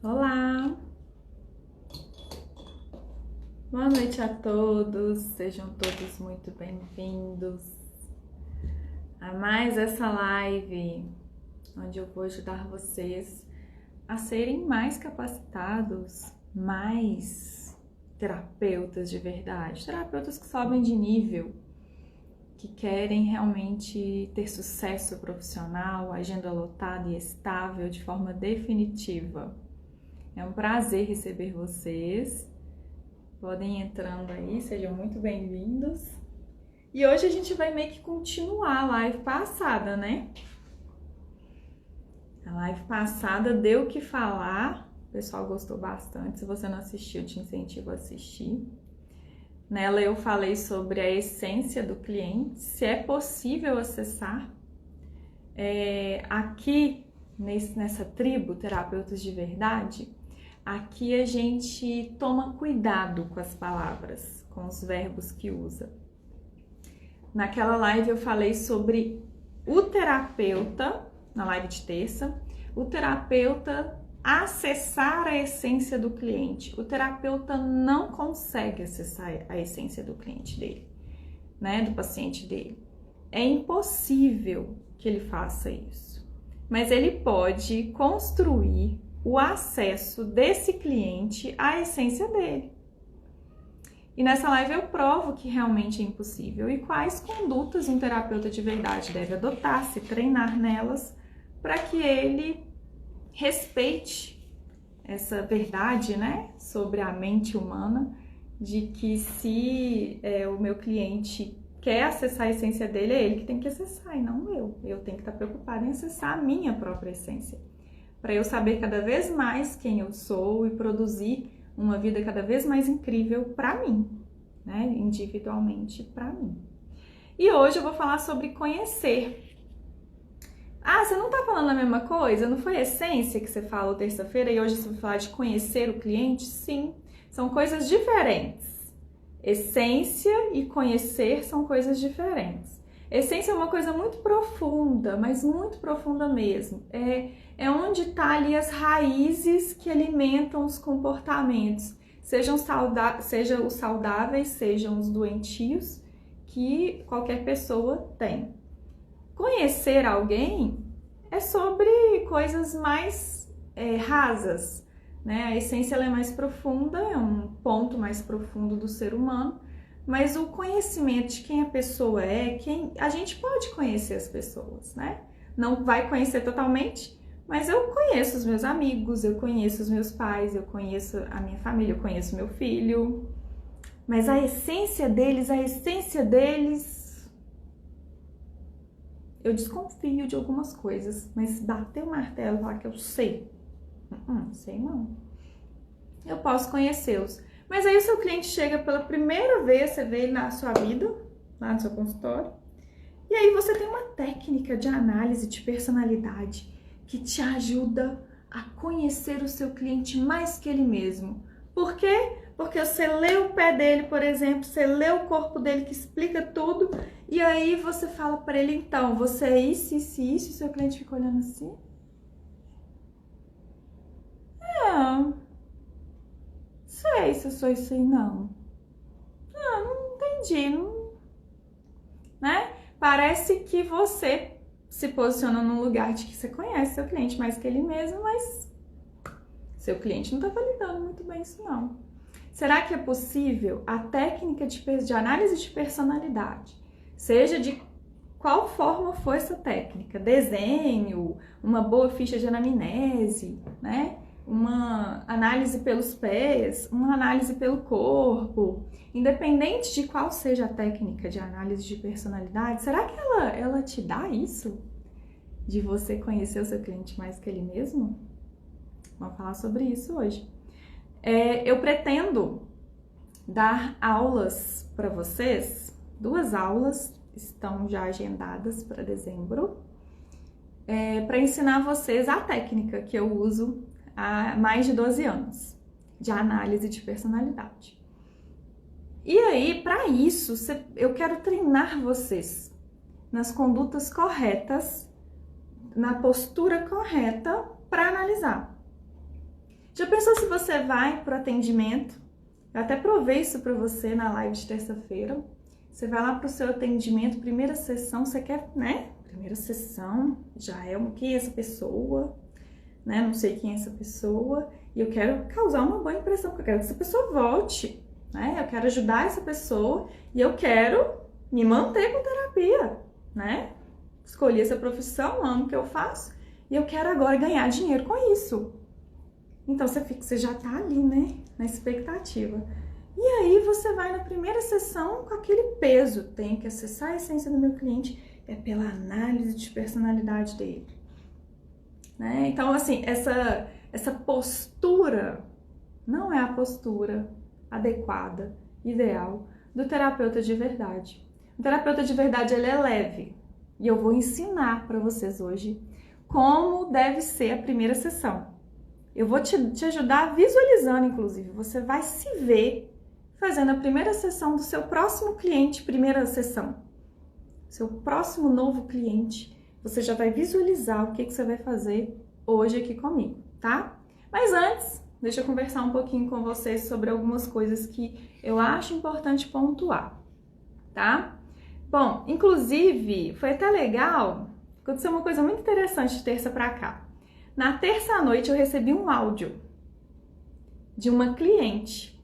Olá! Boa noite a todos, sejam todos muito bem-vindos a mais essa live, onde eu vou ajudar vocês a serem mais capacitados, mais terapeutas de verdade, terapeutas que sobem de nível, que querem realmente ter sucesso profissional, agenda lotada e estável de forma definitiva. É um prazer receber vocês. Podem ir entrando aí, sejam muito bem-vindos. E hoje a gente vai meio que continuar a live passada, né? A live passada deu o que falar, o pessoal gostou bastante. Se você não assistiu, eu te incentivo a assistir. Nela eu falei sobre a essência do cliente, se é possível acessar. Aqui, nessa tribo, Terapeutas de Verdade, aqui a gente toma cuidado com as palavras, com os verbos que usa. Naquela live eu falei sobre o terapeuta, na live de terça, o terapeuta acessar a essência do cliente. O terapeuta não consegue acessar a essência do cliente dele, né, do paciente dele. É impossível que ele faça isso, mas ele pode construir o acesso desse cliente à essência dele. E nessa live eu provo que realmente é impossível e quais condutas um terapeuta de verdade deve adotar, se treinar nelas, para que ele respeite essa verdade, né, sobre a mente humana, de que se o meu cliente quer acessar a essência dele, é ele que tem que acessar e não eu. Eu tenho que estar preocupada em acessar a minha própria essência, para eu saber cada vez mais quem eu sou e produzir uma vida cada vez mais incrível para mim, né? Individualmente para mim. E hoje eu vou falar sobre conhecer. Ah, você não tá falando a mesma coisa? Não foi essência que você falou terça-feira e hoje você vai falar de conhecer o cliente? Sim, são coisas diferentes. Essência e conhecer são coisas diferentes. Essência é uma coisa muito profunda, mas muito profunda mesmo. É onde tá ali as raízes que alimentam os comportamentos, sejam os saudáveis, sejam os doentios, que qualquer pessoa tem. Conhecer alguém é sobre coisas mais rasas, né? A essência ela é mais profunda, é um ponto mais profundo do ser humano, mas o conhecimento de quem a pessoa é, a gente pode conhecer as pessoas, né? Não vai conhecer totalmente, mas eu conheço os meus amigos, eu conheço os meus pais, eu conheço a minha família, eu conheço meu filho, mas a essência deles, eu desconfio de algumas coisas, mas bater o martelo e falar que eu sei, sei não. Eu posso conhecê-los. Mas aí o seu cliente chega pela primeira vez, você vê ele na sua vida, lá no seu consultório, e aí você tem uma técnica de análise de personalidade que te ajuda a conhecer o seu cliente mais que ele mesmo. Por quê? Porque você lê o pé dele, por exemplo, você lê o corpo dele que explica tudo, e aí você fala para ele, então, você é isso, isso e isso, e o seu cliente fica olhando assim. Sei se eu sou isso aí, não. Não entendi, não, né? Parece que você se posiciona num lugar de que você conhece seu cliente mais que ele mesmo, mas seu cliente não tá validando muito bem isso, não. Será que é possível a técnica de análise de personalidade, seja de qual forma for essa técnica, desenho, uma boa ficha de anamnese, né? Uma análise pelos pés, uma análise pelo corpo, independente de qual seja a técnica de análise de personalidade, será que ela te dá isso? De você conhecer o seu cliente mais que ele mesmo? Vamos falar sobre isso hoje. Eu pretendo dar aulas para vocês, 2 aulas estão já agendadas para dezembro, para ensinar vocês a técnica que eu uso há mais de 12 anos, de análise de personalidade. E aí, para isso, eu quero treinar vocês nas condutas corretas, na postura correta para analisar. Já pensou se você vai para o atendimento? Eu até provei isso para você na live de terça-feira. Você vai lá para o seu atendimento, primeira sessão, você quer, né? Primeira sessão, já é quem é essa pessoa, né? Não sei quem é essa pessoa e eu quero causar uma boa impressão, porque eu quero que essa pessoa volte, né? Eu quero ajudar essa pessoa e eu quero me manter com terapia, né? Escolhi essa profissão, amo o que eu faço e eu quero agora ganhar dinheiro com isso. Então você já tá ali, né? Na expectativa. E aí você vai na primeira sessão com aquele peso. Tenho que acessar a essência do meu cliente, é pela análise de personalidade dele. Né? Então, assim, essa postura não é a postura adequada, ideal, do terapeuta de verdade. O terapeuta de verdade, ele é leve. E eu vou ensinar para vocês hoje como deve ser a primeira sessão. Eu vou te ajudar visualizando, inclusive. Você vai se ver fazendo a primeira sessão do seu próximo cliente, primeira sessão. Seu próximo novo cliente. Você já vai visualizar o que você vai fazer hoje aqui comigo, tá? Mas antes, deixa eu conversar um pouquinho com vocês sobre algumas coisas que eu acho importante pontuar, tá? Bom, inclusive, foi até legal, aconteceu uma coisa muito interessante de terça pra cá. Na terça à noite eu recebi um áudio de uma cliente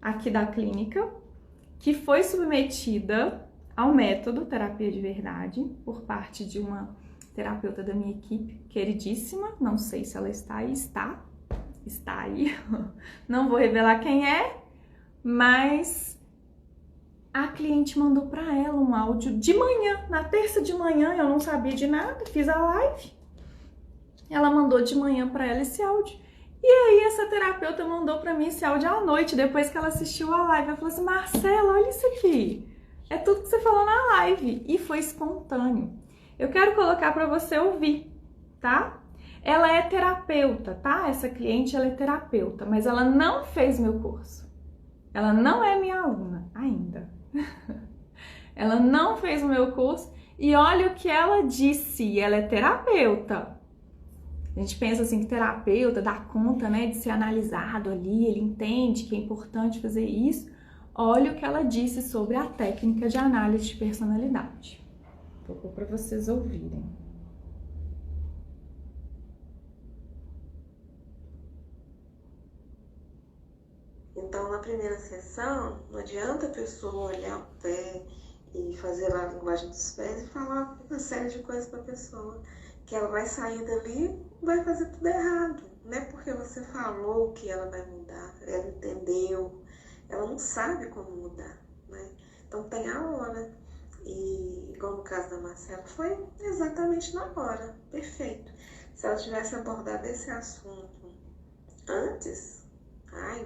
aqui da clínica que foi submetida ao método Terapia de Verdade por parte de uma terapeuta da minha equipe, queridíssima, não sei se ela está aí, está aí, não vou revelar quem é, mas a cliente mandou para ela um áudio de manhã, na terça de manhã, eu não sabia de nada, fiz a live, ela mandou de manhã para ela esse áudio. E aí essa terapeuta mandou para mim esse áudio à noite, depois que ela assistiu a live. Ela falou assim, Marcela, olha isso aqui. É tudo que você falou na live. E foi espontâneo. Eu quero colocar para você ouvir, tá? Ela é terapeuta, tá? Essa cliente, ela é terapeuta, mas ela não fez meu curso. Ela não é minha aluna ainda. Ela não fez o meu curso e olha o que ela disse. Ela é terapeuta. A gente pensa assim que terapeuta dá conta, né, de ser analisado ali, ele entende que é importante fazer isso. Olha o que ela disse sobre a técnica de análise de personalidade. Vou pôr para vocês ouvirem. Então, na primeira sessão, não adianta a pessoa olhar o pé e fazer lá a linguagem dos pés e falar uma série de coisas para a pessoa, que ela vai sair dali e vai fazer tudo errado. Não é porque você falou que ela vai mudar, ela entendeu, ela não sabe como mudar, né? Então tem a hora. E igual no caso da Marcela, foi exatamente na hora, perfeito. Se ela tivesse abordado esse assunto antes,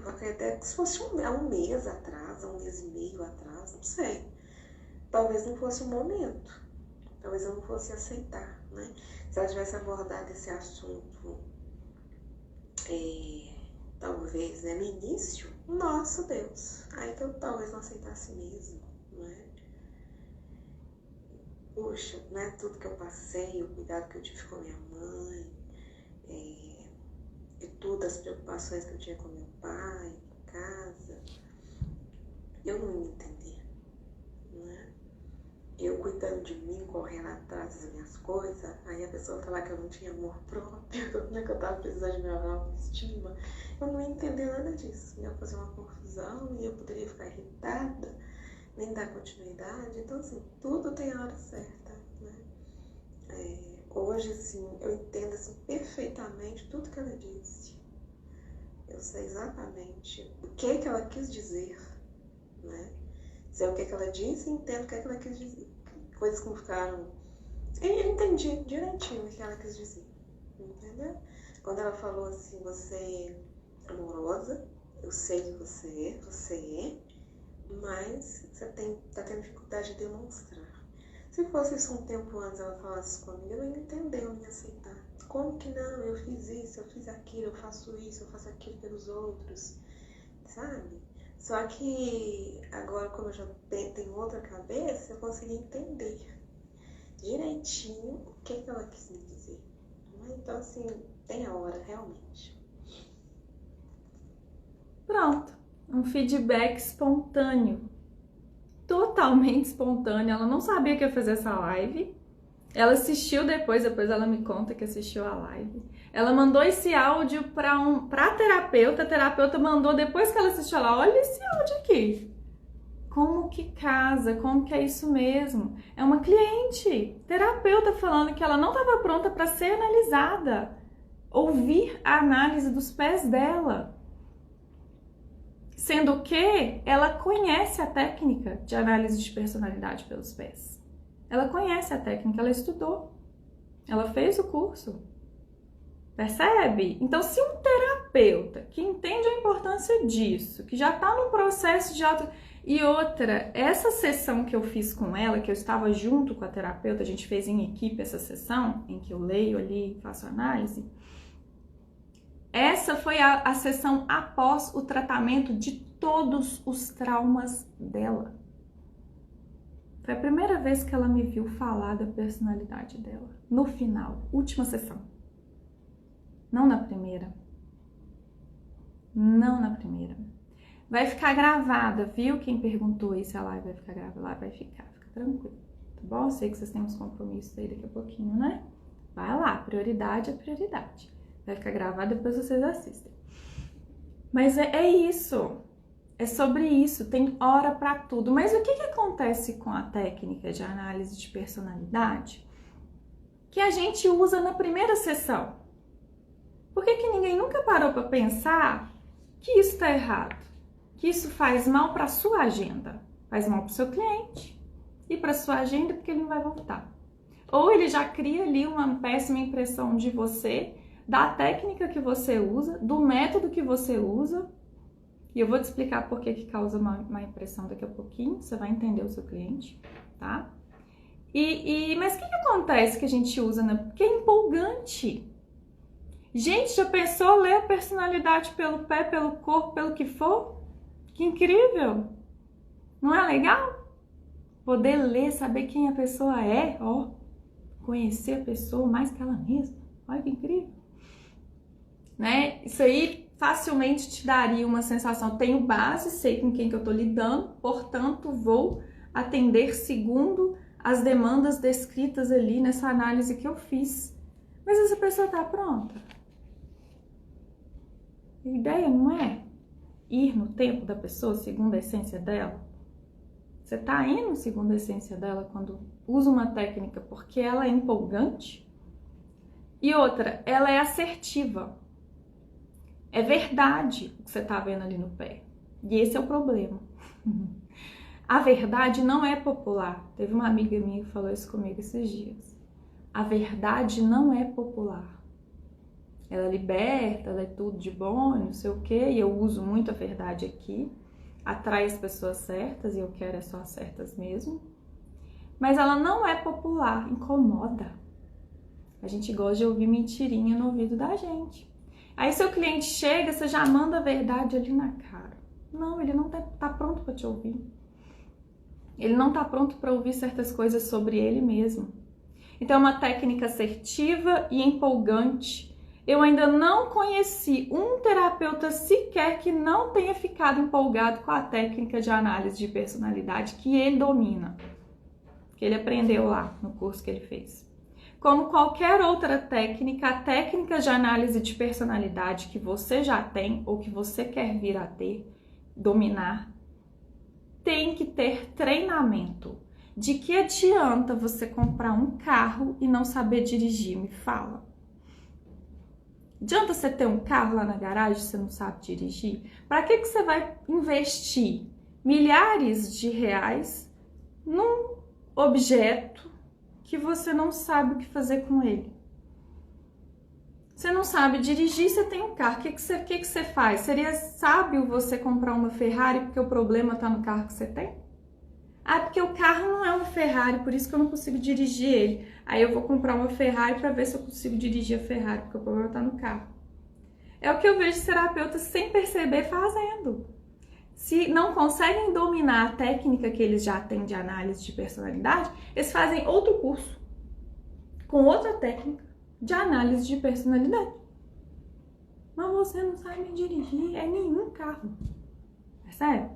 até que se fosse um mês atrás, um mês e meio atrás, não sei. Talvez não fosse o momento, talvez eu não fosse aceitar, né? Se ela tivesse abordado esse assunto, talvez, né, no início, nossa Deus, aí que eu talvez não aceitasse mesmo, né? Puxa, né, tudo que eu passei, o cuidado que eu tive com a minha mãe, e todas as preocupações que eu tinha com meu pai, em casa, eu não ia entender, né? Eu cuidando de mim, correndo atrás das minhas coisas, aí a pessoa falar que eu não tinha amor próprio, né, que eu tava precisando de minha autoestima, eu não ia entender nada disso, ia fazer uma confusão e eu poderia ficar irritada, nem dar continuidade. Então, assim, tudo tem a hora certa, né? Hoje, assim, eu entendo assim, perfeitamente tudo que ela disse. Eu sei exatamente o que ela quis dizer, né? Sei o que ela disse e entendo o que ela quis dizer. Coisas que não ficaram... Eu entendi direitinho o que ela quis dizer, entendeu? Quando ela falou assim, você é amorosa, eu sei que você é, mas você tá tendo dificuldade de demonstrar. Se fosse isso um tempo antes, ela falasse comigo, eu não ia entender, eu não ia aceitar. Como que não? Eu fiz isso, eu fiz aquilo, eu faço isso, eu faço aquilo pelos outros, sabe? Só que agora, como eu já tenho outra cabeça, eu consegui entender direitinho o que ela quis me dizer. Então, assim, tem a hora, realmente. Pronto, um feedback espontâneo, totalmente espontâneo. Ela não sabia que ia fazer essa live. Ela assistiu depois ela me conta que assistiu a live. Ela mandou esse áudio pra terapeuta, a terapeuta mandou depois que ela assistiu ela, olha esse áudio aqui. Como que casa, como que é isso mesmo? É uma cliente, terapeuta falando que ela não estava pronta para ser analisada. Ouvir a análise dos pés dela. Sendo que ela conhece a técnica de análise de personalidade pelos pés. Ela conhece a técnica, ela estudou. Ela fez o curso. Percebe? Então, se um terapeuta que entende a importância disso, que já está no processo de auto... E outra, essa sessão que eu fiz com ela, que eu estava junto com a terapeuta, a gente fez em equipe essa sessão, em que eu leio ali e faço análise. Essa foi a sessão após o tratamento de todos os traumas dela. Foi a primeira vez que ela me viu falar da personalidade dela. No final, última sessão. Não na primeira. Não na primeira. Vai ficar gravada, viu? Quem perguntou aí se a live vai ficar gravada, lá vai fica tranquilo, tá bom? Eu sei que vocês têm uns compromissos aí daqui a pouquinho, né? Vai lá, prioridade é prioridade. Vai ficar gravada, depois vocês assistem. Mas é isso, é sobre isso, tem hora pra tudo. Mas o que acontece com a técnica de análise de personalidade que a gente usa na primeira sessão? Por que ninguém nunca parou pra pensar que isso tá errado? Que isso faz mal para sua agenda, faz mal para o seu cliente e para sua agenda porque ele não vai voltar. Ou ele já cria ali uma péssima impressão de você, da técnica que você usa, do método que você usa. E eu vou te explicar por que causa má impressão daqui a pouquinho, você vai entender o seu cliente, tá? Mas o que acontece que a gente usa? Porque é empolgante. Gente, já pensou ler a personalidade pelo pé, pelo corpo, pelo que for? Que incrível! Não é legal? Poder ler, saber quem a pessoa é, ó, conhecer a pessoa mais que ela mesma. Olha que incrível! Né? Isso aí facilmente te daria uma sensação, tenho base, sei com quem que eu tô lidando, portanto vou atender segundo as demandas descritas ali nessa análise que eu fiz. Mas essa pessoa tá pronta? A ideia não é ir no tempo da pessoa segundo a essência dela? Você tá indo segundo a essência dela quando usa uma técnica porque ela é empolgante? E outra, ela é assertiva. É verdade o que você tá vendo ali no pé. E esse é o problema. A verdade não é popular. Teve uma amiga minha que falou isso comigo esses dias. A verdade não é popular. Ela é liberta, ela é tudo de bom, não sei o quê, e eu uso muito a verdade aqui, atrai as pessoas certas, e eu quero é só as certas mesmo, mas ela não é popular, incomoda. A gente gosta de ouvir mentirinha no ouvido da gente. Aí seu cliente chega, você já manda a verdade ali na cara. Não, ele não tá pronto para te ouvir. Ele não tá pronto para ouvir certas coisas sobre ele mesmo. Então é uma técnica assertiva e empolgante. Eu ainda não conheci um terapeuta sequer que não tenha ficado empolgado com a técnica de análise de personalidade que ele domina, que ele aprendeu lá no curso que ele fez. Como qualquer outra técnica, a técnica de análise de personalidade que você já tem ou que você quer vir a ter, dominar, tem que ter treinamento. De que adianta você comprar um carro e não saber dirigir? Me fala. Adianta você ter um carro lá na garagem e você não sabe dirigir? Para que você vai investir milhares de reais num objeto que você não sabe o que fazer com ele? Você não sabe dirigir, você tem um carro. O que você faz? Seria sábio você comprar uma Ferrari porque o problema está no carro que você tem? Ah, porque o carro não é uma Ferrari, por isso que eu não consigo dirigir ele. Aí eu vou comprar uma Ferrari para ver se eu consigo dirigir a Ferrari, porque o problema está no carro. É o que eu vejo terapeutas sem perceber fazendo. Se não conseguem dominar a técnica que eles já têm de análise de personalidade, eles fazem outro curso com outra técnica de análise de personalidade. Mas você não sabe dirigir, é nenhum carro. Percebe?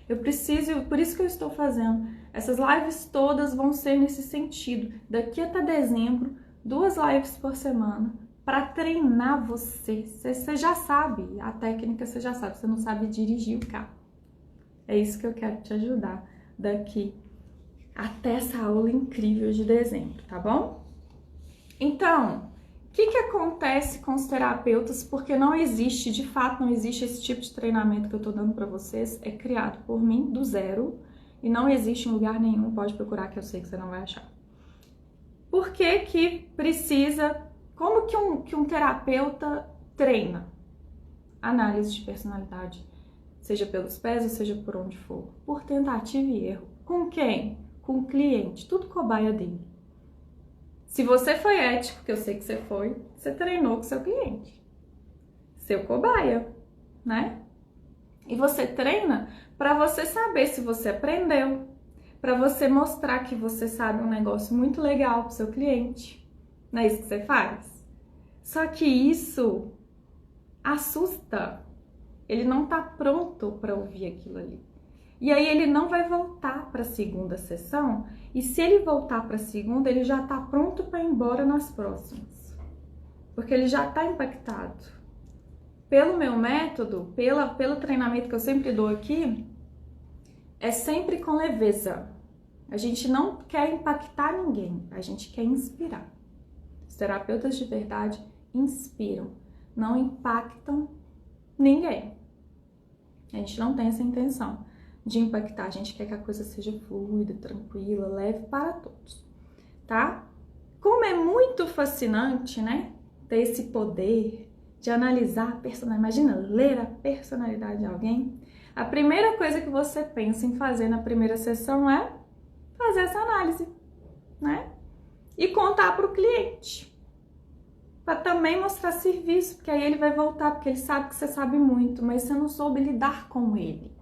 Eu preciso, por isso que eu estou fazendo. Essas lives todas vão ser nesse sentido. Daqui até dezembro, 2 lives por semana, para treinar você. Você já sabe, a técnica você já sabe, você não sabe dirigir o carro. É isso que eu quero te ajudar daqui até essa aula incrível de dezembro, tá bom? Então, o que acontece com os terapeutas? Porque não existe, de fato, não existe esse tipo de treinamento que eu tô dando para vocês. É criado por mim, do zero, e não existe em lugar nenhum. Pode procurar que eu sei que você não vai achar. Por que que precisa... Como que um terapeuta treina? Análise de personalidade, seja pelos pés ou seja por onde for. Por tentativa e erro. Com quem? Com o cliente, tudo cobaia dele. Se você foi ético, que eu sei que você foi, você treinou com seu cliente, seu cobaia, né? E você treina para você saber se você aprendeu, para você mostrar que você sabe um negócio muito legal pro seu cliente. Não é isso que você faz? Só que isso assusta. Ele não tá pronto para ouvir aquilo ali. E aí ele não vai voltar para a segunda sessão, e se ele voltar para a segunda, ele já está pronto para ir embora nas próximas. Porque ele já está impactado. Pelo meu método, pelo treinamento que eu sempre dou aqui, é sempre com leveza. A gente não quer impactar ninguém, a gente quer inspirar. Os terapeutas de verdade inspiram, não impactam ninguém. A gente não tem essa intenção de impactar, a gente quer que a coisa seja fluida, tranquila, leve para todos, tá? Como é muito fascinante, né, ter esse poder de analisar a personalidade, imagina ler a personalidade de alguém, a primeira coisa que você pensa em fazer na primeira sessão é fazer essa análise, né? E contar para o cliente, para também mostrar serviço, porque aí ele vai voltar, porque ele sabe que você sabe muito, mas você não soube lidar com ele.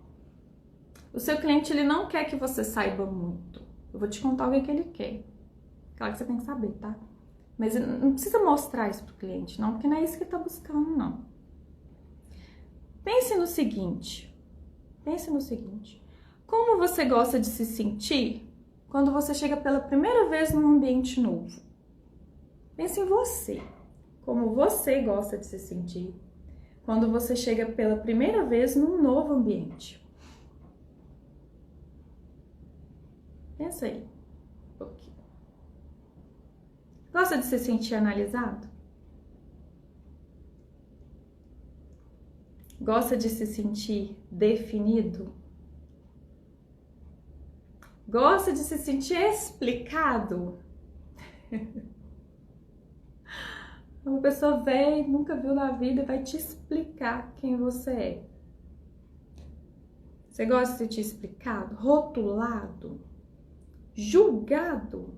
O seu cliente, ele não quer que você saiba muito. Eu vou te contar o que ele quer. Claro que você tem que saber, tá? Mas não precisa mostrar isso pro cliente, não, porque não é isso que ele tá buscando, não. Pense no seguinte. Como você gosta de se sentir quando você chega pela primeira vez num ambiente novo? Pense em você. Como você gosta de se sentir quando você chega pela primeira vez num novo ambiente. Pensa aí um pouquinho. Gosta de se sentir analisado? Gosta de se sentir definido? Gosta de se sentir explicado? Uma pessoa velha, nunca viu na vida, vai te explicar quem você é. Você gosta de se sentir explicado, rotulado, julgado,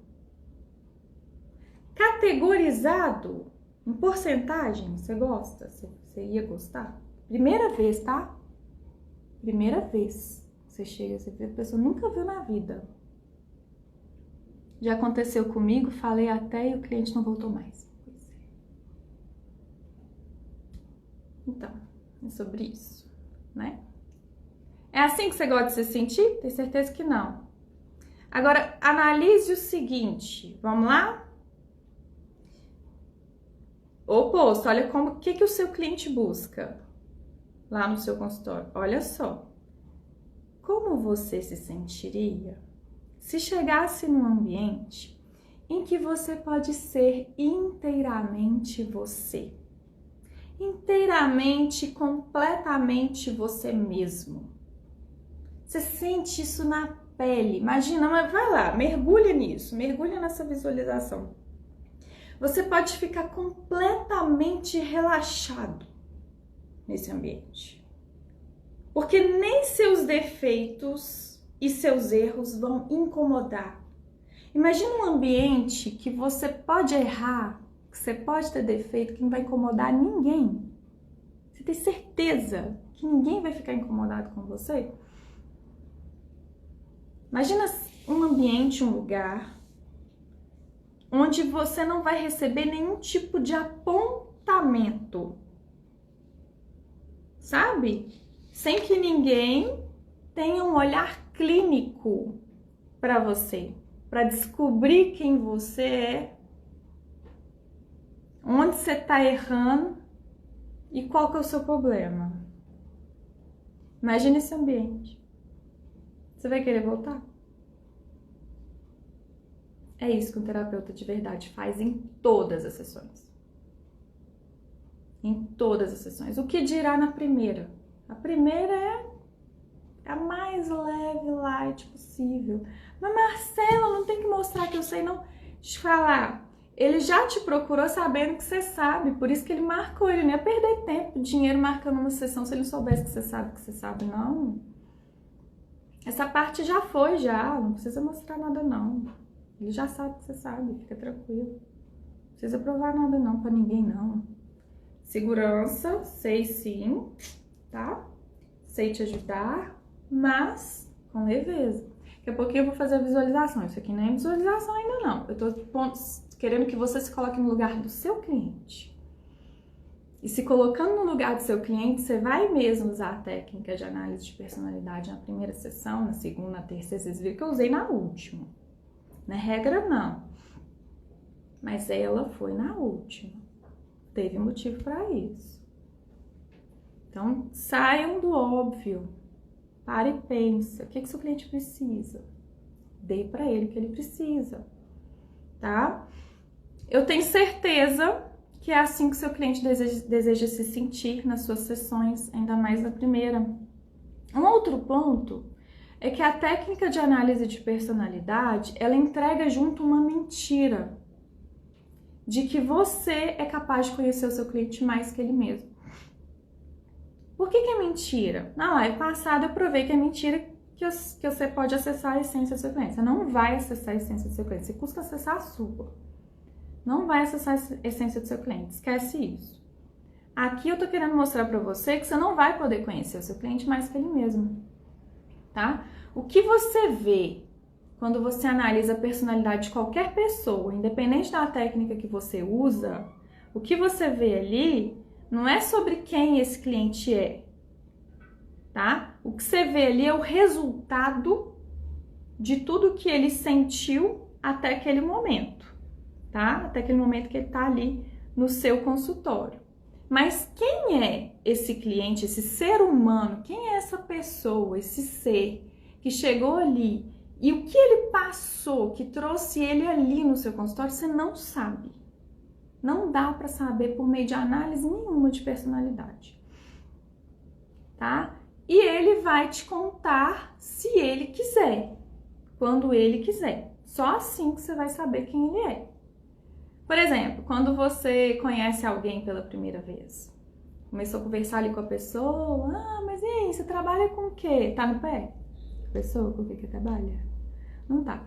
categorizado em porcentagem? Você gosta? Você ia gostar? Primeira vez, tá? Primeira vez você chega, você vê, a pessoa nunca viu na vida. Já aconteceu comigo, falei até e o cliente não voltou mais. Então, é sobre isso, né? É assim que você gosta de se sentir? Tenho certeza que não. Agora, analise o seguinte, vamos lá? Oposto, olha o que o seu cliente busca lá no seu consultório. Olha só, como você se sentiria se chegasse num ambiente em que você pode ser inteiramente você? Inteiramente, completamente você mesmo. Você sente isso na pele. Imagina, mas vai lá, mergulha nisso, mergulha nessa visualização. Você pode ficar completamente relaxado nesse ambiente. Porque nem seus defeitos e seus erros vão incomodar. Imagina um ambiente que você pode errar, que você pode ter defeito, que não vai incomodar ninguém. Você tem certeza que ninguém vai ficar incomodado com você? Imagina um ambiente, um lugar, onde você não vai receber nenhum tipo de apontamento. sabe? Sem que ninguém tenha um olhar clínico para você, para descobrir quem você é, onde você está errando e qual que é o seu problema. Imagina esse ambiente. Você vai querer voltar? É isso que um terapeuta de verdade faz em todas as sessões. Em todas as sessões. O que dirá na primeira? A primeira é a mais leve, light possível. Mas Marcela, não tem que mostrar que eu sei, não. Deixa eu falar. Ele já te procurou sabendo que você sabe. Por isso que ele marcou. Ele não ia perder tempo, dinheiro marcando uma sessão se ele soubesse que você sabe, não. Essa parte já foi, já. Não precisa mostrar nada, não. Ele já sabe que você sabe. Fica tranquilo. Não precisa provar nada, não, pra ninguém, não. Segurança, sei sim, tá? Sei te ajudar, mas com leveza. Daqui a pouquinho eu vou fazer a visualização. Isso aqui não é visualização ainda, não. Eu tô querendo que você se coloque no lugar do seu cliente. E se colocando no lugar do seu cliente, você vai mesmo usar a técnica de análise de personalidade na primeira sessão, na segunda, na terceira. Vocês viram que eu usei na última. Não é regra, não. Mas ela foi na última. Teve motivo para isso. Então, saiam do óbvio. Para e pensa. O que seu cliente precisa? Dê para ele o que ele precisa. Tá? Eu tenho certeza que é assim que seu cliente deseja se sentir nas suas sessões, ainda mais na primeira. Um outro ponto é que a técnica de análise de personalidade, ela entrega junto uma mentira de que você é capaz de conhecer o seu cliente mais que ele mesmo. Por que é mentira? Na live passada eu provei que é mentira que você pode acessar a essência do seu cliente. Você não vai acessar a essência do seu cliente, você custa acessar a sua. Não vai acessar a essência do seu cliente, esquece isso. Aqui eu tô querendo mostrar pra você que você não vai poder conhecer o seu cliente mais que ele mesmo, tá? O que você vê quando você analisa a personalidade de qualquer pessoa, independente da técnica que você usa, o que você vê ali não é sobre quem esse cliente é, tá? O que você vê ali é o resultado de tudo que ele sentiu até aquele momento, tá? Até aquele momento que ele tá ali no seu consultório. Mas quem é esse cliente, esse ser humano? Quem é essa pessoa, esse ser que chegou ali? E o que ele passou, que trouxe ele ali no seu consultório, você não sabe. Não dá para saber por meio de análise nenhuma de personalidade, tá? E ele vai te contar se ele quiser, quando ele quiser. Só assim que você vai saber quem ele é. Por exemplo, quando você conhece alguém pela primeira vez, começou a conversar ali com a pessoa, mas e aí, você trabalha com o quê? Tá no pé? A pessoa com o que trabalha? Não tá.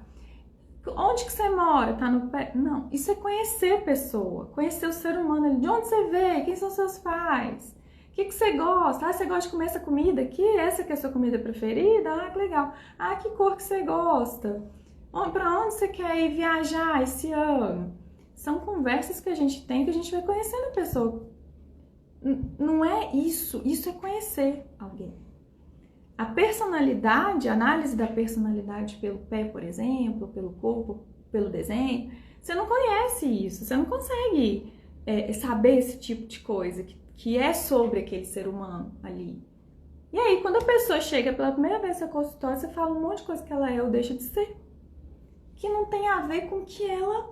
Onde que você mora? Tá no pé? Não. Isso é conhecer a pessoa, conhecer o ser humano ali. De onde você veio? Quem são seus pais? O que você gosta? Você gosta de comer essa comida aqui? Essa que é a sua comida preferida? Que legal. Que cor que você gosta? Pra onde você quer ir viajar esse ano? São conversas que a gente tem, que a gente vai conhecendo a pessoa. Não é isso. Isso é conhecer alguém. A personalidade, a análise da personalidade pelo pé, por exemplo, pelo corpo, pelo desenho, você não conhece isso, você não consegue saber esse tipo de coisa que é sobre aquele ser humano ali. E aí, quando a pessoa chega pela primeira vez no seu consultório, você fala um monte de coisa que ela é ou deixa de ser, que não tem a ver com o que ela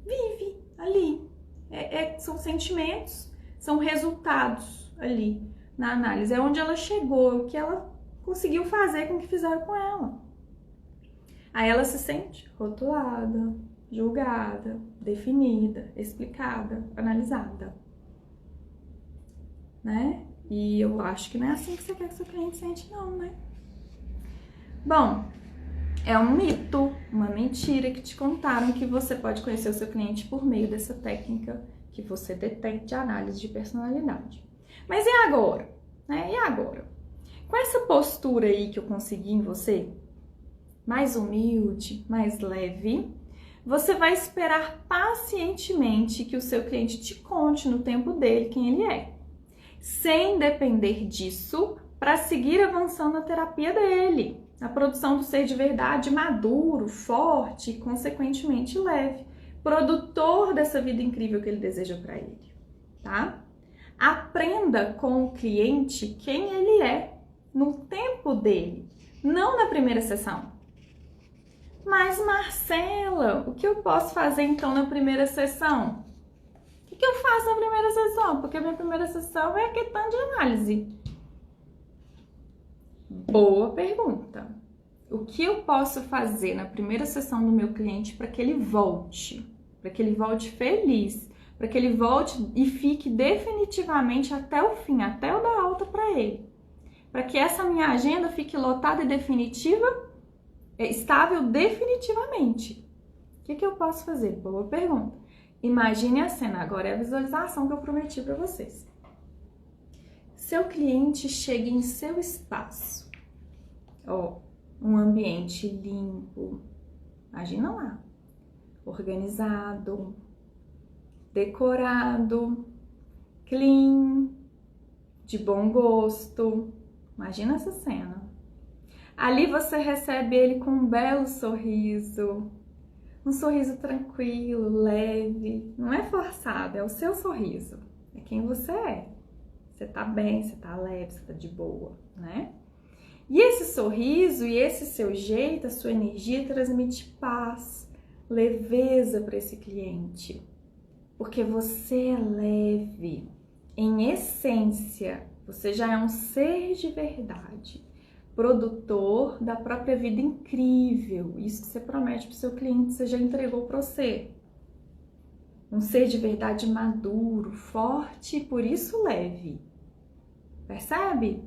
vive ali. São sentimentos, são resultados ali. Na análise, é onde ela chegou, o que ela conseguiu fazer com o que fizeram com ela. Aí ela se sente rotulada, julgada, definida, explicada, analisada, né? E eu acho que não é assim que você quer que seu cliente sente, não, né? Bom, é um mito, uma mentira que te contaram que você pode conhecer o seu cliente por meio dessa técnica que você detém de análise de personalidade. Mas e agora? E agora? Com essa postura aí que eu consegui em você, mais humilde, mais leve, você vai esperar pacientemente que o seu cliente te conte no tempo dele quem ele é. sem depender disso para seguir avançando na terapia dele, na produção do ser de verdade maduro, forte e, consequentemente, leve, produtor dessa vida incrível que ele deseja para ele, tá? Aprenda com o cliente quem ele é no tempo dele, não na primeira sessão. Mas, Marcela, o que eu posso fazer então na primeira sessão? O que eu faço na primeira sessão? Porque a minha primeira sessão é a questão de análise. Boa pergunta. O que eu posso fazer na primeira sessão do meu cliente para que ele volte? Para que ele volte feliz, para que ele volte e fique definitivamente até o fim, até eu dar alta para ele. Para que essa minha agenda fique lotada e definitiva, estável definitivamente. O que eu posso fazer? Boa pergunta. Imagine a cena, agora é a visualização que eu prometi para vocês. Seu cliente chega em seu espaço. Um ambiente limpo, imagina lá, organizado, decorado, clean, de bom gosto. Imagina essa cena. Ali você recebe ele com um belo sorriso, um sorriso tranquilo, leve, não é forçado, é o seu sorriso, é quem você é. Você tá bem, você tá leve, você tá de boa, né? E esse sorriso e esse seu jeito, a sua energia transmite paz, leveza para esse cliente. Porque você é leve. Em essência, você já é um ser de verdade, produtor da própria vida incrível. Isso que você promete para o seu cliente, você já entregou para você. Um ser de verdade maduro, forte e por isso leve. Percebe?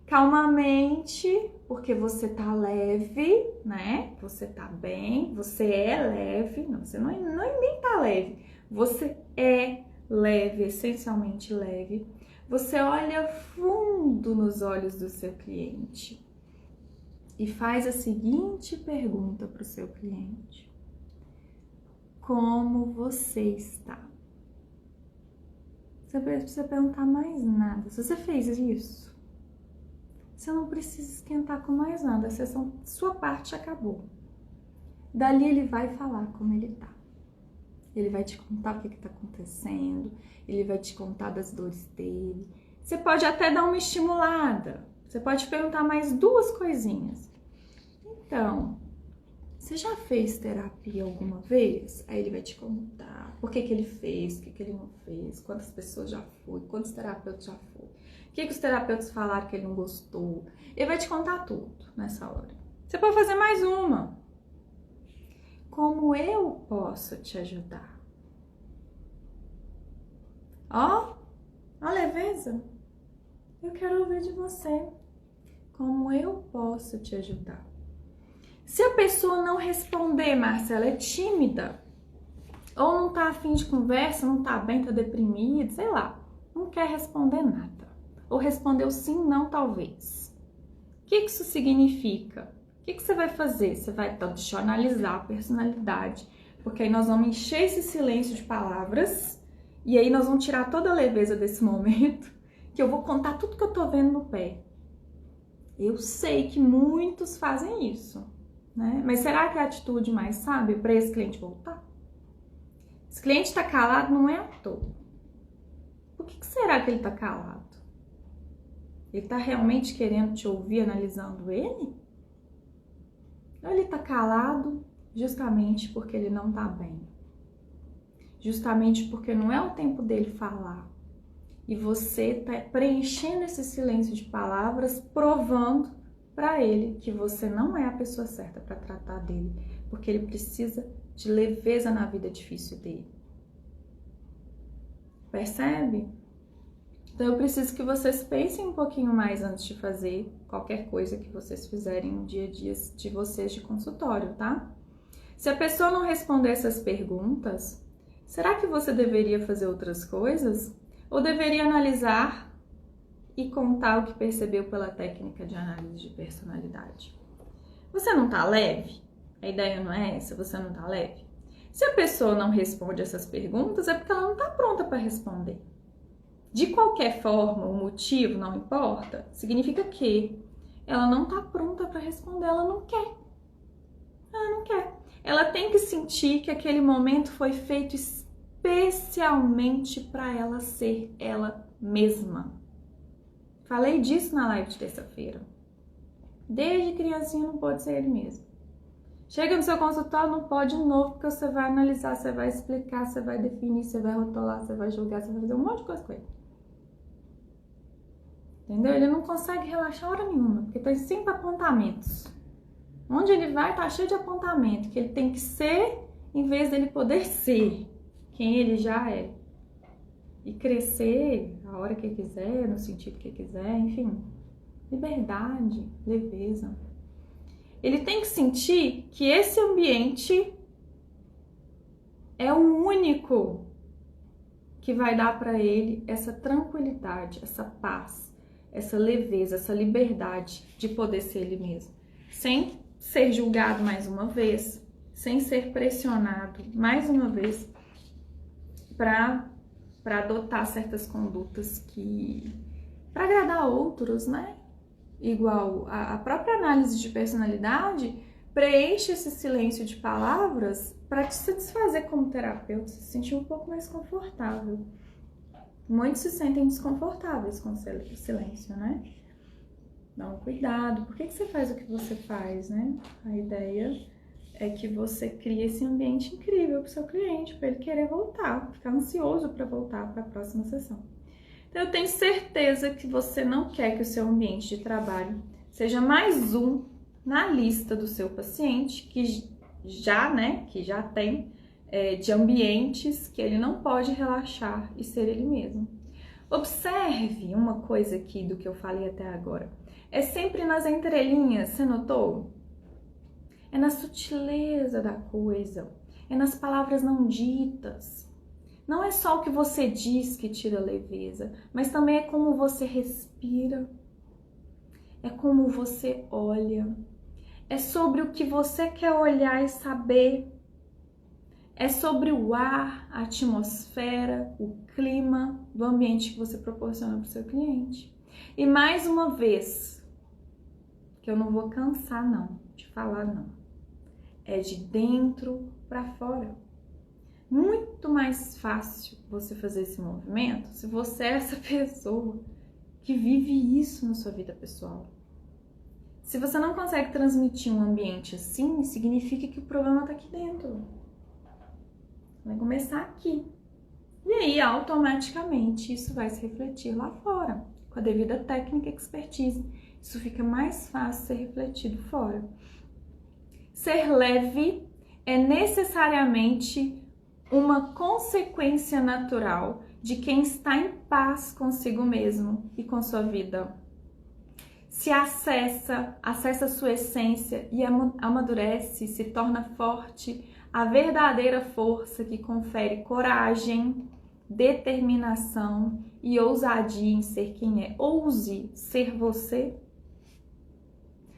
Calmamente, porque você tá leve, né? Você tá bem, você é leve. Não, você nem tá leve. Você é leve, essencialmente leve. Você olha fundo nos olhos do seu cliente e faz a seguinte pergunta para o seu cliente: como você está? Você precisa perguntar mais nada. Se você fez isso, você não precisa esquentar com mais nada. A sessão, sua parte acabou. Dali ele vai falar como ele tá. Ele vai te contar o que tá acontecendo. Ele vai te contar das dores dele. Você pode até dar uma estimulada. Você pode perguntar mais duas coisinhas. Então, você já fez terapia alguma vez? Aí ele vai te contar por que ele fez, o que ele não fez, quantas pessoas já foi, quantos terapeutas já foi, o que os terapeutas falaram que ele não gostou. Ele vai te contar tudo nessa hora. Você pode fazer mais uma. Como eu posso te ajudar? Ó a leveza. Eu quero ouvir de você. Como eu posso te ajudar? Se a pessoa não responder, Marcela, é tímida, ou não tá afim de conversa, não tá bem, tá deprimida, sei lá, não quer responder nada, ou respondeu sim, não, talvez. O que isso significa? O que você vai fazer? Você vai, então, deixa eu analisar a personalidade, porque aí nós vamos encher esse silêncio de palavras, e aí nós vamos tirar toda a leveza desse momento, que eu vou contar tudo que eu tô vendo no pé. Eu sei que muitos fazem isso, né? Mas será que é a atitude mais sábia para esse cliente voltar? Esse cliente tá calado não é à toa. Por que será que ele tá calado? Ele tá realmente querendo te ouvir, analisando ele? Ou ele tá calado justamente porque ele não tá bem? Justamente porque não é o tempo dele falar. E você tá preenchendo esse silêncio de palavras, provando para ele que você não é a pessoa certa para tratar dele, porque ele precisa de leveza na vida difícil dele. Percebe? Então eu preciso que vocês pensem um pouquinho mais antes de fazer qualquer coisa que vocês fizerem no dia a dia de vocês de consultório, tá? Se a pessoa não responder essas perguntas, será que você deveria fazer outras coisas? Ou deveria analisar e contar o que percebeu pela técnica de análise de personalidade? Você não tá leve? A ideia não é essa, você não tá leve? Se a pessoa não responde essas perguntas, é porque ela não tá pronta para responder. De qualquer forma, o motivo não importa, significa que ela não está pronta para responder, ela não quer. Ela não quer. Ela tem que sentir que aquele momento foi feito especialmente para ela ser ela mesma. Falei disso na live de terça-feira. Desde criancinha não pode ser ele mesmo. Chega no seu consultório, não pode de novo, porque você vai analisar, você vai explicar, você vai definir, você vai rotular, você vai julgar, você vai fazer um monte de coisa com ele. Entendeu? Ele não consegue relaxar hora nenhuma, porque tem sempre apontamentos. Onde ele vai, tá cheio de apontamento, que ele tem que ser, em vez dele poder ser quem ele já é. E crescer a hora que ele quiser, no sentido que ele quiser, enfim. Liberdade, leveza. Ele tem que sentir que esse ambiente é o único que vai dar para ele essa tranquilidade, essa paz, essa leveza, essa liberdade de poder ser ele mesmo. Sem ser julgado mais uma vez, sem ser pressionado mais uma vez para adotar certas condutas que para agradar outros, né? Igual a própria análise de personalidade preenche esse silêncio de palavras para te satisfazer como terapeuta, se sentir um pouco mais confortável. Muitos se sentem desconfortáveis com o silêncio, né? Dá um cuidado. Por que você faz o que você faz, né? A ideia é que você crie esse ambiente incrível para o seu cliente, para ele querer voltar, ficar ansioso para voltar para a próxima sessão. Então, eu tenho certeza que você não quer que o seu ambiente de trabalho seja mais um na lista do seu paciente, que já tem de ambientes que ele não pode relaxar e ser ele mesmo. Observe uma coisa aqui do que eu falei até agora. É sempre nas entrelinhas, você notou? É na sutileza da coisa, é nas palavras não ditas. Não é só o que você diz que tira leveza, mas também é como você respira, é como você olha, é sobre o que você quer olhar e saber, é sobre o ar, a atmosfera, o clima do ambiente que você proporciona para o seu cliente. E mais uma vez, que eu não vou cansar não, de falar não, é de dentro para fora. Muito mais fácil você fazer esse movimento se você é essa pessoa que vive isso na sua vida pessoal. Se você não consegue transmitir um ambiente assim, significa que o problema está aqui dentro. Vai começar aqui. E aí, automaticamente, isso vai se refletir lá fora. Com a devida técnica e expertise, isso fica mais fácil ser refletido fora. Ser leve é necessariamente uma consequência natural de quem está em paz consigo mesmo e com sua vida. Se acessa a sua essência e amadurece, se torna forte, a verdadeira força que confere coragem, determinação e ousadia em ser quem é. Ouse ser você.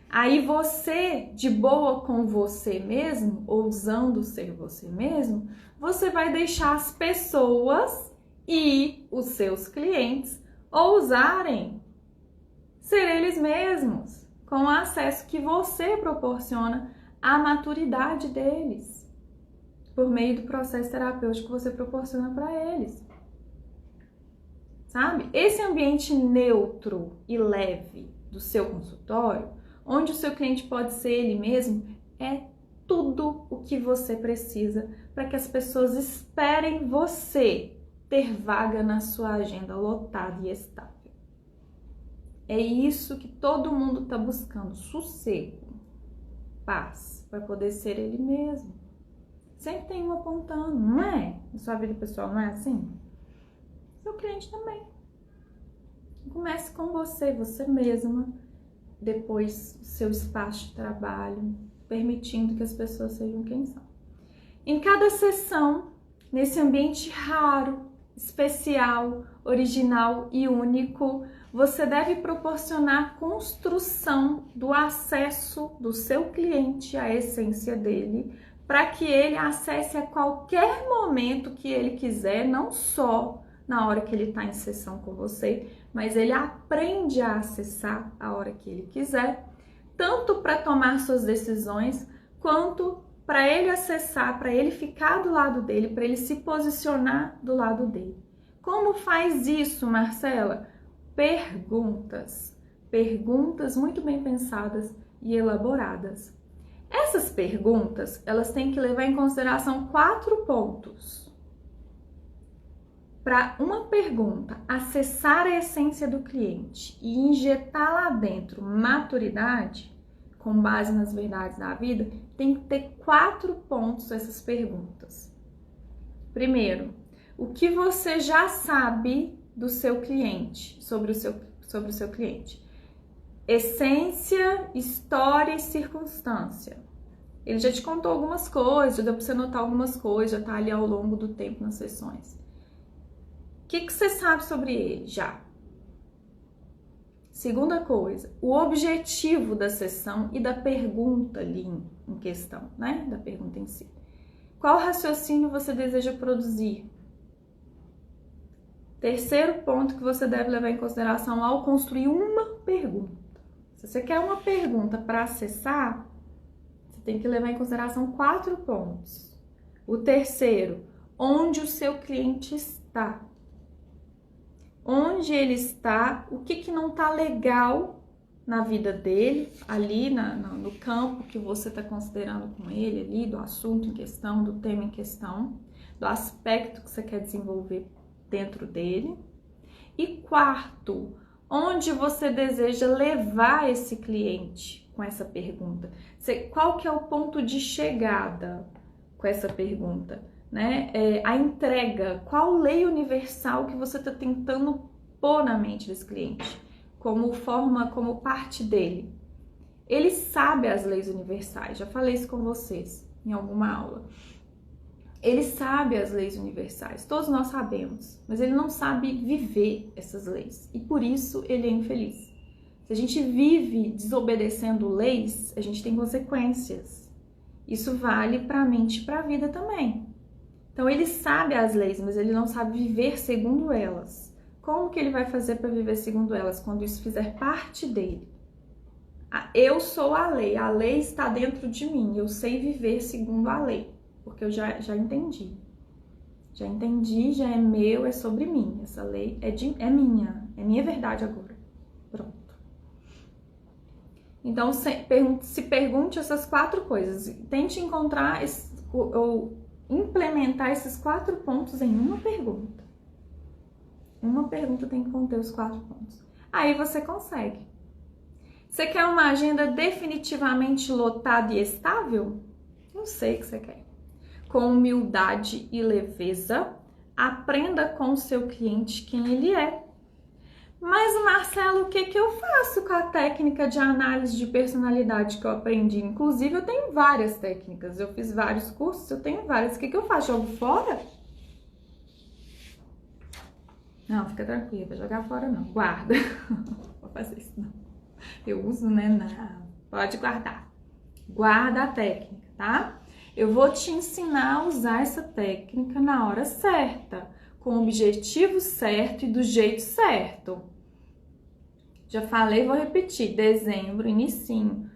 Aí você, de boa com você mesmo, ousando ser você mesmo, você vai deixar as pessoas e os seus clientes ousarem ser eles mesmos, com o acesso que você proporciona à maturidade deles, por meio do processo terapêutico que você proporciona para eles. Sabe? Esse ambiente neutro e leve do seu consultório, onde o seu cliente pode ser ele mesmo, é tudo o que você precisa para que as pessoas esperem você ter vaga na sua agenda lotada e estável. É isso que todo mundo está buscando, sossego, paz, para poder ser ele mesmo. Sempre tem um apontando, não é? Na sua vida pessoal não é assim? Seu cliente também. Comece com você mesma, depois seu espaço de trabalho, permitindo que as pessoas sejam quem são. Em cada sessão, nesse ambiente raro, especial, original e único, você deve proporcionar construção do acesso do seu cliente à essência dele, para que ele acesse a qualquer momento que ele quiser, não só na hora que ele está em sessão com você, mas ele aprende a acessar a hora que ele quiser, tanto para tomar suas decisões, quanto para ele acessar, para ele ficar do lado dele, para ele se posicionar do lado dele. Como faz isso, Marcela? Perguntas. Perguntas muito bem pensadas e elaboradas. Essas perguntas, elas têm que levar em consideração 4 pontos. Para uma pergunta acessar a essência do cliente e injetar lá dentro maturidade, com base nas verdades da vida, tem que ter 4 pontos essas perguntas. Primeiro, o que você já sabe do seu cliente, sobre o seu cliente? Essência, história e circunstância. Ele já te contou algumas coisas, já deu para você notar algumas coisas, já tá ali ao longo do tempo nas sessões. O que você sabe sobre ele já? Segunda coisa, o objetivo da sessão e da pergunta ali em questão, né? Da pergunta em si. Qual raciocínio você deseja produzir? Terceiro ponto que você deve levar em consideração ao construir uma pergunta. Se você quer uma pergunta para acessar, você tem que levar em consideração 4 pontos. O terceiro, onde o seu cliente está. Onde ele está, o que não está legal na vida dele, ali no campo que você está considerando com ele, ali, do assunto em questão, do tema em questão, do aspecto que você quer desenvolver dentro dele. E quarto, onde você deseja levar esse cliente com essa pergunta? Qual que é o ponto de chegada com essa pergunta? Né? A entrega, qual lei universal que você está tentando pôr na mente desse cliente, como parte dele. Ele sabe as leis universais, já falei isso com vocês em alguma aula. Ele sabe as leis universais, todos nós sabemos, mas ele não sabe viver essas leis e por isso ele é infeliz. Se a gente vive desobedecendo leis, a gente tem consequências. Isso vale para a mente e para a vida também. Então ele sabe as leis, mas ele não sabe viver segundo elas. Como que ele vai fazer para viver segundo elas quando isso fizer parte dele? Eu sou a lei está dentro de mim, eu sei viver segundo a lei, porque eu já entendi. Já entendi, já é meu, é sobre mim. Essa lei é minha verdade agora. Pronto. Então se pergunte essas 4 coisas, tente encontrar ou implementar esses 4 pontos em uma pergunta. Uma pergunta tem que conter os 4 pontos. Aí você consegue. Você quer uma agenda definitivamente lotada e estável? Eu sei que você quer. Com humildade e leveza, aprenda com o seu cliente quem ele é. Mas, Marcelo, o que eu faço com a técnica de análise de personalidade que eu aprendi? Inclusive, eu tenho várias técnicas. Eu fiz vários cursos, eu tenho várias. O que eu faço? Jogo fora? Não, fica tranquila, vai jogar fora não. Guarda. Vou fazer isso não. Eu uso, né? Não. Pode guardar. Guarda a técnica, tá? Eu vou te ensinar a usar essa técnica na hora certa, com o objetivo certo e do jeito certo. Já falei, vou repetir. Dezembro, inicinho.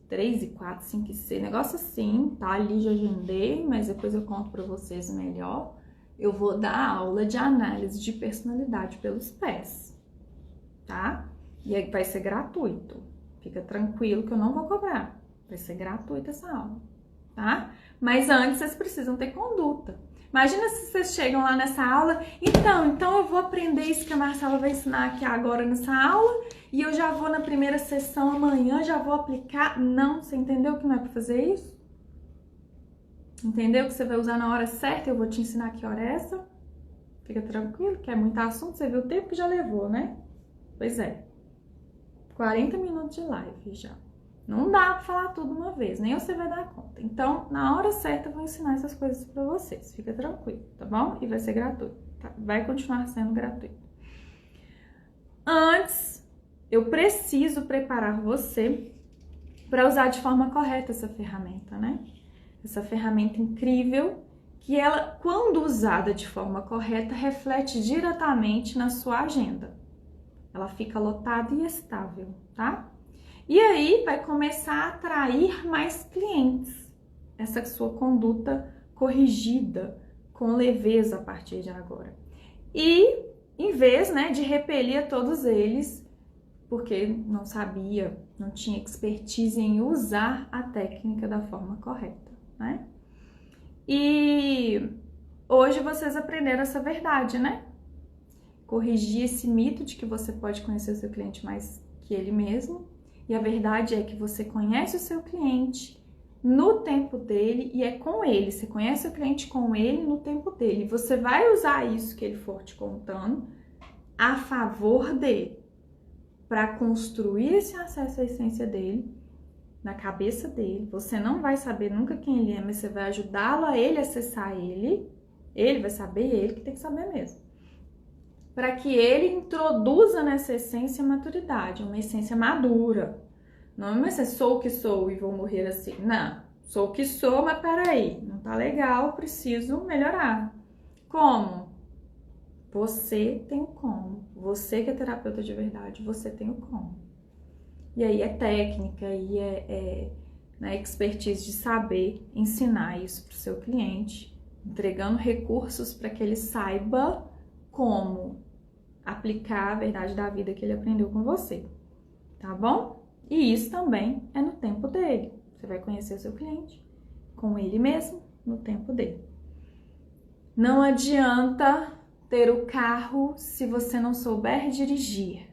3 e 4, 5 e 6, negócio assim, tá? Ali já agendei, mas depois eu conto pra vocês melhor. Eu vou dar aula de análise de personalidade pelos pés, tá? E aí vai ser gratuito. Fica tranquilo que eu não vou cobrar. Vai ser gratuita essa aula, tá? Mas antes vocês precisam ter conduta. Imagina se vocês chegam lá nessa aula, então eu vou aprender isso que a Marcela vai ensinar aqui agora nessa aula e eu já vou na primeira sessão amanhã, já vou aplicar. Não, você entendeu que não é pra fazer isso? Entendeu que você vai usar na hora certa? Eu vou te ensinar que hora é essa. Fica tranquilo, que é muito assunto, você viu o tempo que já levou, né? Pois é. 40 minutos de live já. Não dá pra falar tudo uma vez, nem você vai dar conta. Então, na hora certa, eu vou ensinar essas coisas pra vocês. Fica tranquilo, tá bom? E vai ser gratuito, tá? Vai continuar sendo gratuito. Antes, eu preciso preparar você para usar de forma correta essa ferramenta, né? Essa ferramenta incrível que ela, quando usada de forma correta, reflete diretamente na sua agenda. Ela fica lotada e estável, tá? E aí vai começar a atrair mais clientes. Essa sua conduta corrigida, com leveza a partir de agora. E em vez, né, de repelir a todos eles, porque não sabia, não tinha expertise em usar a técnica da forma correta, né? E hoje vocês aprenderam essa verdade, né? Corrigir esse mito de que você pode conhecer o seu cliente mais que ele mesmo. E a verdade é que você conhece o seu cliente no tempo dele e é com ele. Você conhece o cliente com ele no tempo dele. Você vai usar isso que ele for te contando a favor dele, para construir esse acesso à essência dele, na cabeça dele. Você não vai saber nunca quem ele é, mas você vai ajudá-lo a ele acessar ele. Ele vai saber, ele que tem que saber mesmo. Para que ele introduza nessa essência a maturidade, uma essência madura. Não é uma essência, sou o que sou e vou morrer assim. Não, sou o que sou, mas peraí, não tá legal, preciso melhorar. Como? Você tem o como. Você que é terapeuta de verdade, você tem o como. E aí é técnica, aí né, expertise de saber ensinar isso para o seu cliente, entregando recursos para que ele saiba como aplicar a verdade da vida que ele aprendeu com você, tá bom? E isso também é no tempo dele. Você vai conhecer o seu cliente com ele mesmo, no tempo dele. Não adianta ter o carro se você não souber dirigir.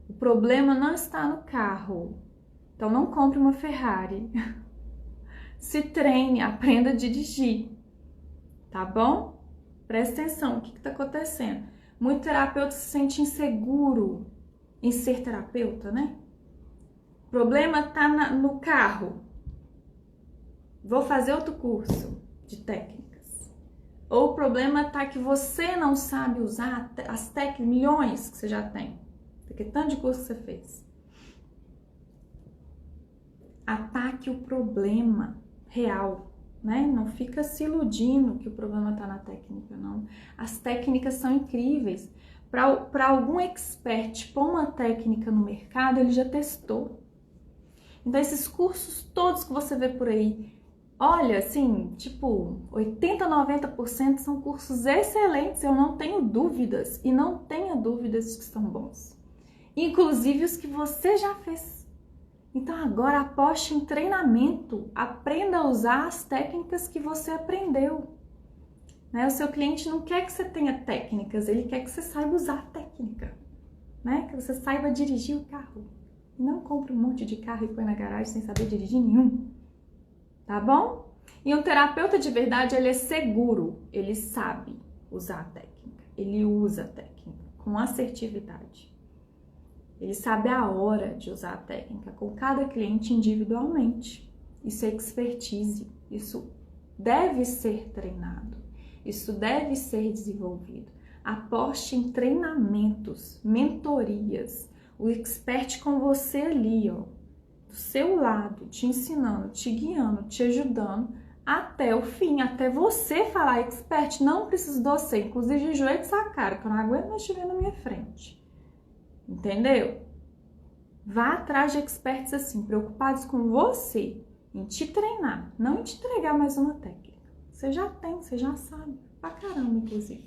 O problema não está no carro. Então não compre uma Ferrari. Se treine, aprenda a dirigir, tá bom? Presta atenção, o que está acontecendo? Muito terapeuta se sente inseguro em ser terapeuta, né? O problema está no carro. Vou fazer outro curso de técnicas. Ou o problema está que você não sabe usar as técnicas, milhões que você já tem. Porque tanto de curso que você fez. Ataque o problema real. Né? Não fica se iludindo que o problema está na técnica, não. As técnicas são incríveis. Para algum expert pôr uma técnica no mercado, ele já testou. Então, esses cursos todos que você vê por aí, olha, assim, tipo, 80, 90% são cursos excelentes, eu não tenho dúvidas. E não tenha dúvidas que estão bons. Inclusive os que você já fez. Então agora aposte em treinamento, aprenda a usar as técnicas que você aprendeu. Né? O seu cliente não quer que você tenha técnicas, ele quer que você saiba usar a técnica. Né? Que você saiba dirigir o carro. E não compre um monte de carro e põe na garagem sem saber dirigir nenhum. Tá bom? E um terapeuta de verdade, ele é seguro, ele sabe usar a técnica, ele usa a técnica com assertividade. Ele sabe a hora de usar a técnica com cada cliente individualmente. Isso é expertise, isso deve ser treinado, isso deve ser desenvolvido. Aposte em treinamentos, mentorias, o expert com você ali, ó, do seu lado, te ensinando, te guiando, te ajudando até o fim, até você falar, expert, não preciso de você, inclusive de joelho essa cara, que eu não aguento mais te ver na minha frente. Entendeu? Vá atrás de experts assim, preocupados com você, em te treinar, não em te entregar mais uma técnica. Você já tem, você já sabe, pra caramba, inclusive.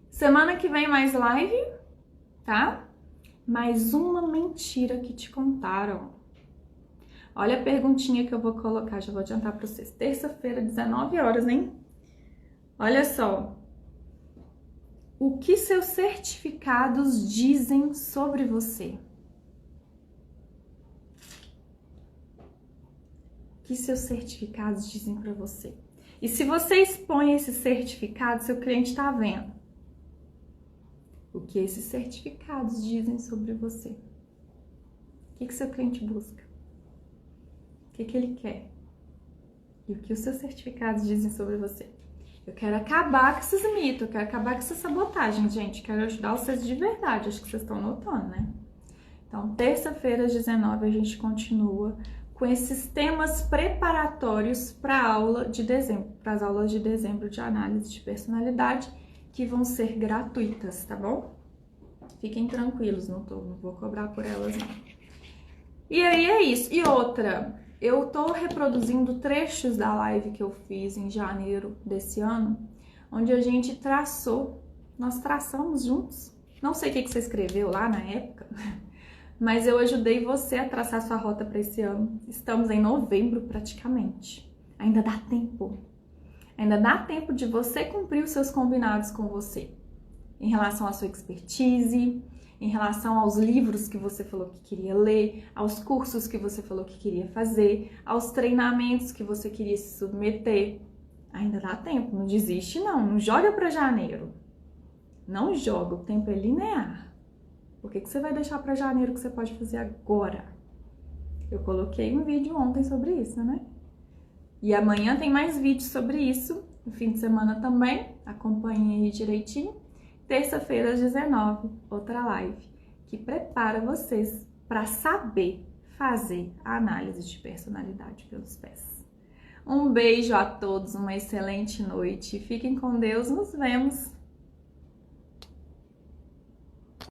Semana que vem mais live, tá? Mais uma mentira que te contaram. Olha a perguntinha que eu vou colocar, já vou adiantar pra vocês. Terça-feira, 19 horas, hein? Olha só. O que seus certificados dizem sobre você? O que seus certificados dizem para você? E se você expõe esse certificado, seu cliente está vendo. O que esses certificados dizem sobre você? O que seu cliente busca? O que ele quer? E o que os seus certificados dizem sobre você? Eu quero acabar com esses mitos, eu quero acabar com essa sabotagem, gente. Quero ajudar vocês de verdade, acho que vocês estão notando, né? Então, terça-feira às 19 a gente continua. com esses temas preparatórios para a aula de dezembro, para as aulas de dezembro de análise de personalidade, que vão ser gratuitas, tá bom? Fiquem tranquilos, não vou cobrar por elas não. E aí é isso. E outra, eu tô reproduzindo trechos da live que eu fiz em janeiro desse ano, onde a gente nós traçamos juntos. Não sei o que você escreveu lá na época, mas eu ajudei você a traçar sua rota para esse ano. Estamos em novembro praticamente. Ainda dá tempo. Ainda dá tempo de você cumprir os seus combinados com você. Em relação à sua expertise, em relação aos livros que você falou que queria ler, aos cursos que você falou que queria fazer, aos treinamentos que você queria se submeter. Ainda dá tempo, não desiste não joga para janeiro. Não joga, o tempo é linear. Por que você vai deixar para janeiro que você pode fazer agora? Eu coloquei um vídeo ontem sobre isso, né? E amanhã tem mais vídeos sobre isso, no fim de semana também, acompanhe aí direitinho. Terça-feira às 19, outra live, que prepara vocês para saber fazer a análise de personalidade pelos pés. Um beijo a todos, uma excelente noite, fiquem com Deus, nos vemos!